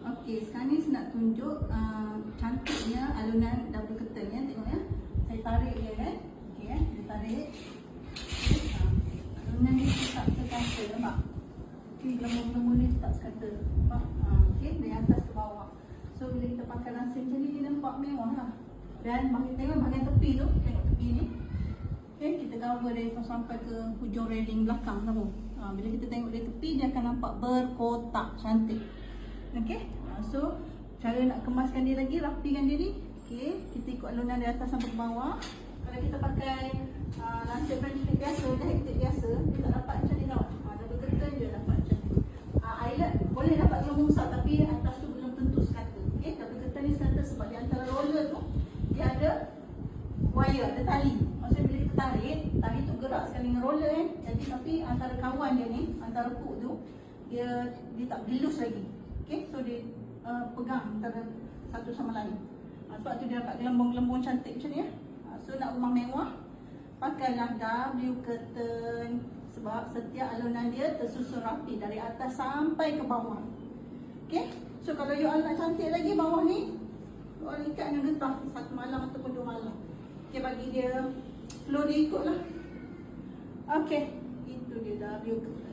Okey, sekarang ni saya nak tunjuk cantiknya alunan double curtain ya. Tengok ya. Saya tarik dia kan. Okey ya, dia tarik. Okay, alunan ni tak sekata, nampak? Okey, gelembung-gelembung ni tak sekata. Nampak? Okey, dari atas ke bawah. So bila kita pakai langsing macam ni, dia nampak mewah lah. Dan tengok bahagian tepi tu, tengok tepi ni. Okey, kita cover dari sampai ke hujung railing belakang tu. Bila kita tengok dari tepi, dia akan nampak berkotak, cantik. Okey, so cara nak kemaskan dia lagi, rapikan dia ni. Okey, kita ikut alunan dari atas sampai ke bawah. Kalau kita pakai langsir French tip biasa, jahit tip biasa, dia tak dapat macam ni tau. Double curtain dia dapat macam ni. Eyelet boleh dapat gelembung besar tapi atas tu belum tentu sekata. Okey, double curtain ni sekata sebab di antara roller tu dia ada wire, ada tali. Maksudnya bila kita tarik, tali tu gerak sekali dengan roller kan. Jadi tapi antara kawan dia ni, antara hook tu, dia tak dilus lagi. Okay, so dia pegang antara satu sama lain. Sebab tu dia dapat gelembung-gelembung cantik macam ni ya. So nak rumah mewah, pakailah W curtain. Sebab setiap alunan dia tersusun rapi dari atas sampai ke bawah. Okay, so kalau you all nak cantik lagi bawah ni, you all ikat dengan getah satu malam ataupun 2 malam. Okay, bagi dia flow dia ikut lah. Okay, itu dia W curtain.